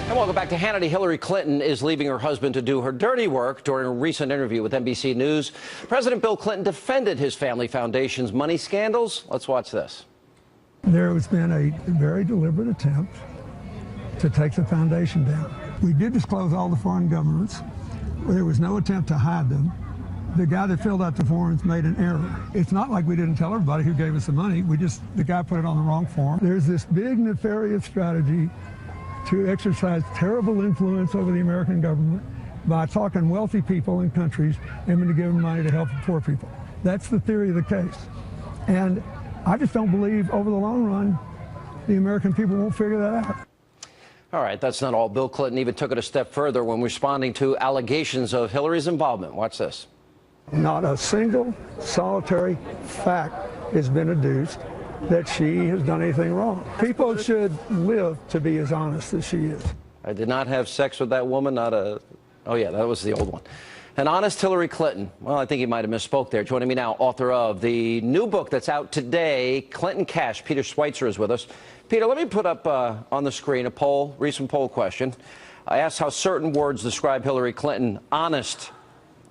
And welcome back to Hannity. Hillary Clinton is leaving her husband to do her dirty work. During a recent interview with NBC News, President Bill Clinton defended his family foundation's money scandals. Let's watch this. There has been a very deliberate attempt to take the foundation down. We did disclose all the foreign governments. There was no attempt to hide them. The guy that filled out the forms made an error. It's not like we didn't tell everybody who gave us the money. The guy put it on the wrong form. There's this big nefarious strategy to exercise terrible influence over the American government by talking wealthy people in countries and to give them money to help the poor people. That's the theory of the case. And I just don't believe over the long run the American people won't figure that out. All right, that's not all. Bill Clinton even took it a step further when responding to allegations of Hillary's involvement. Watch this. Not a single solitary fact has been adduced that she has done anything wrong. People should live to be as honest as she is. I did not have sex with that woman, oh yeah, that was the old one. An honest Hillary Clinton. Well, I think he might have misspoke there. Joining me now, author of the new book that's out today, Clinton Cash. Peter Schweizer is with us. Peter, let me put up on the screen a recent poll question. I asked how certain words describe Hillary Clinton. Honest,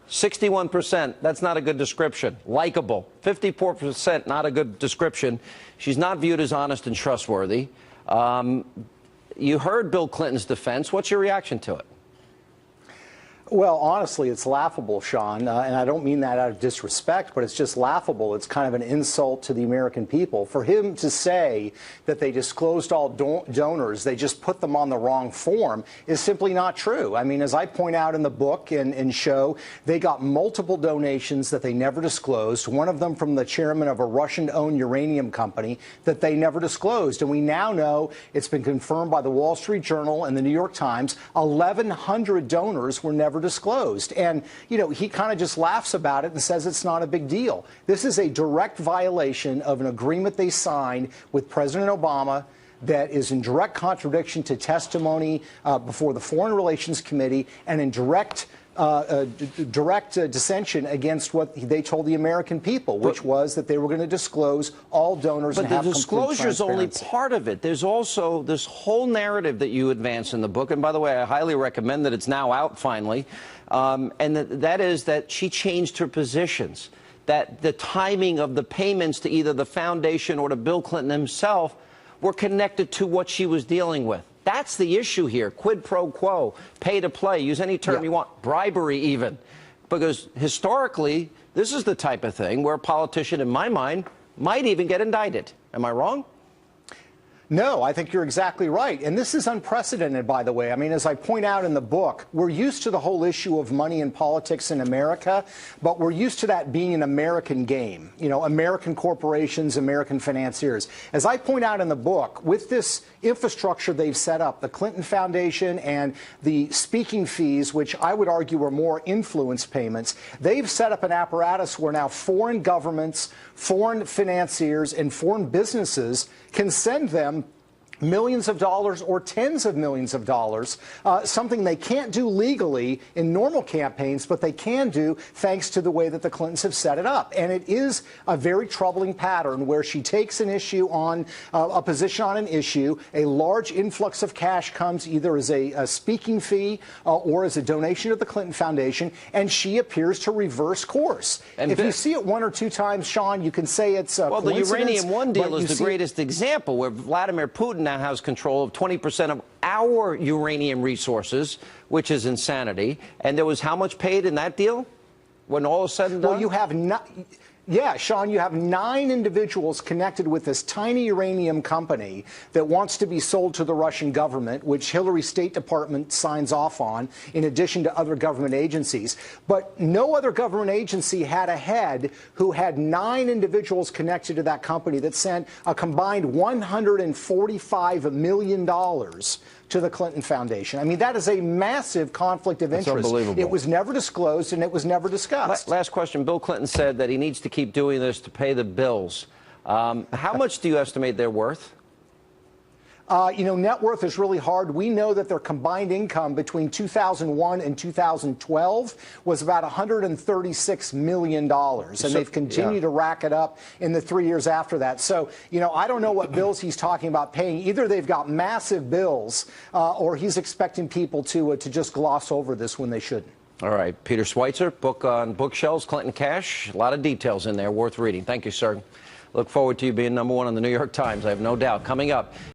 61%, that's not a good description. Likeable, 54%, not a good description. She's not viewed as honest and trustworthy. You heard Bill Clinton's defense. What's your reaction to it? Well, honestly, it's laughable, Sean, and I don't mean that out of disrespect, but it's just laughable. It's kind of an insult to the American people. For him to say that they disclosed all donors, they just put them on the wrong form, is simply not true. I mean, as I point out in the book and show, they got multiple donations that they never disclosed, one of them from the chairman of a Russian-owned uranium company that they never disclosed. And we now know, it's been confirmed by the Wall Street Journal and the New York Times, 1,100 donors were never disclosed. And, you know, he kind of just laughs about it and says it's not a big deal. This is a direct violation of an agreement they signed with President Obama that is in direct contradiction to testimony before the Foreign Relations Committee and in direct dissension against what they told the American people, which was that they were going to disclose all donors and have complete transparency. But the disclosure is only part of it. There's also this whole narrative that you advance in the book, and by the way, I highly recommend that it's now out finally, and that is that she changed her positions, that the timing of the payments to either the foundation or to Bill Clinton himself were connected to what she was dealing with. That's the issue here. Quid pro quo, pay to play, use any term you want, bribery even. Because historically, this is the type of thing where a politician, in my mind, might even get indicted. Am I wrong? No, I think you're exactly right. And this is unprecedented, by the way. I mean, as I point out in the book, we're used to the whole issue of money in politics in America, but we're used to that being an American game. You know, American corporations, American financiers. As I point out in the book, with this infrastructure they've set up, the Clinton Foundation and the speaking fees, which I would argue are more influence payments, they've set up an apparatus where now foreign governments, foreign financiers, and foreign businesses can send them millions of dollars or tens of millions of dollars, something they can't do legally in normal campaigns, but they can do thanks to the way that the Clintons have set it up. And it is a very troubling pattern where she takes an issue on a position on an issue, a large influx of cash comes either as a speaking fee or as a donation to the Clinton Foundation, and she appears to reverse course. And if you see it one or two times, Sean, you can say it's a coincidence. Well, the Uranium One deal is the greatest example, where Vladimir Putin now has control of 20% of our uranium resources, which is insanity. And there was how much paid in that deal when all is said and done? Well, you have not. Yeah, Sean, you have 9 individuals connected with this tiny uranium company that wants to be sold to the Russian government, which Hillary's State Department signs off on, in addition to other government agencies. But no other government agency had a head who had 9 individuals connected to that company that sent a combined $145 million to the Clinton Foundation. I mean, that is a massive conflict of interest. Unbelievable. It was never disclosed and it was never discussed. Last question. Bill Clinton said that he needs to keep doing this to pay the bills. How much do you estimate they're worth? Net worth is really hard. We know that their combined income between 2001 and 2012 was about $136 million, and they've continued to rack it up in the 3 years after that. So, I don't know what bills he's talking about paying. Either they've got massive bills, or he's expecting people to just gloss over this when they shouldn't. All right, Peter Schweizer, book on bookshelves, Clinton Cash. A lot of details in there, worth reading. Thank you, sir. Look forward to you being #1 on the New York Times. I have no doubt. Coming up.